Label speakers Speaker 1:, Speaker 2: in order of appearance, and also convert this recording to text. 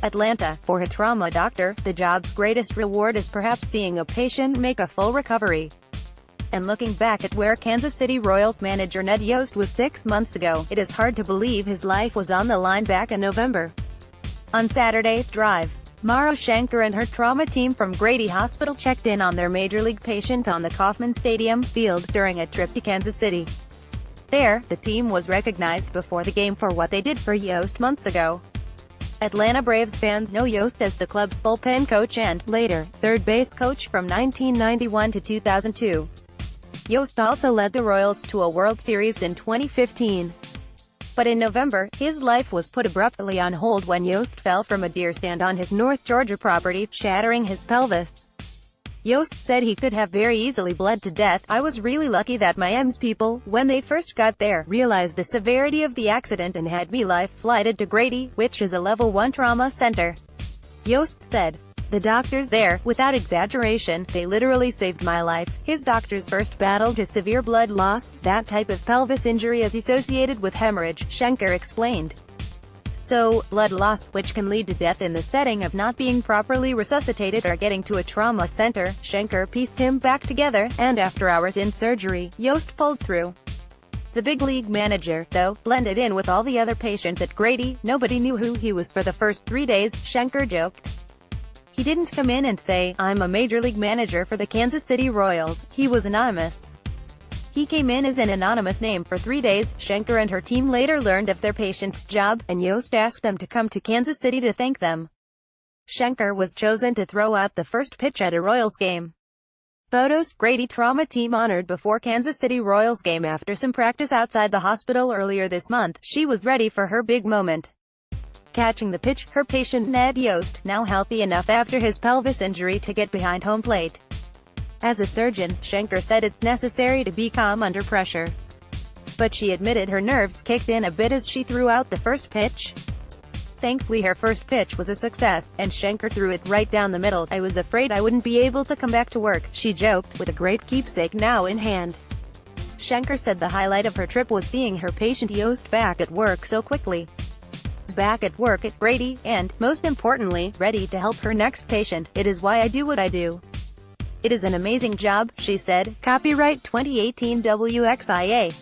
Speaker 1: Atlanta. For a trauma doctor, the job's greatest reward is perhaps seeing a patient make a full recovery. And looking back at where Kansas City Royals manager Ned Yost was 6 months ago, it is hard to believe his life was on the line back in November. On Saturday, Drive. Mara Schenker and her trauma team from Grady Hospital checked in on their major league patient on the Kauffman Stadium field during a trip to Kansas City. There, the team was recognized before the game for what they did for Yost months ago. Atlanta Braves fans know Yost as the club's bullpen coach and, later, third base coach from 1991 to 2002. Yost also led the Royals to a World Series in 2015. But in November, his life was put abruptly on hold when Yost fell from a deer stand on his North Georgia property, shattering his pelvis. Yost said he could have very easily bled to death. "I was really lucky that my EMS people, when they first got there, realized the severity of the accident and had me life flighted to Grady, which is a level 1 trauma center," Yost said. "The doctors there, without exaggeration, they literally saved my life." His doctors first battled his severe blood loss. That type of pelvis injury is associated with hemorrhage, Schenker explained. So, blood loss, which can lead to death in the setting of not being properly resuscitated or getting to a trauma center, Schenker pieced him back together, and after hours in surgery, Yost pulled through. The big league manager, though, blended in with all the other patients at Grady. Nobody knew who he was for the first 3 days, Schenker joked. He didn't come in and say, "I'm a major league manager for the Kansas City Royals." He was anonymous. He came in as an anonymous name for 3 days. Schenker and her team later learned of their patient's job, and Yost asked them to come to Kansas City to thank them. Schenker was chosen to throw out the first pitch at a Royals game. Photos. Grady trauma team honored before Kansas City Royals game. After some practice outside the hospital earlier this month, she was ready for her big moment. Catching the pitch, her patient Ned Yost, now healthy enough after his pelvis injury to get behind home plate. As a surgeon, Schenker said it's necessary to be calm under pressure. But she admitted her nerves kicked in a bit as she threw out the first pitch. Thankfully her first pitch was a success, and Schenker threw it right down the middle. "I was afraid I wouldn't be able to come back to work," she joked, with a great keepsake now in hand. Schenker said the highlight of her trip was seeing her patient Yost back at work so quickly. Back at work at Grady, and, most importantly, ready to help her next patient. "It is why I do what I do. It is an amazing job," she said. Copyright 2018 WXIA.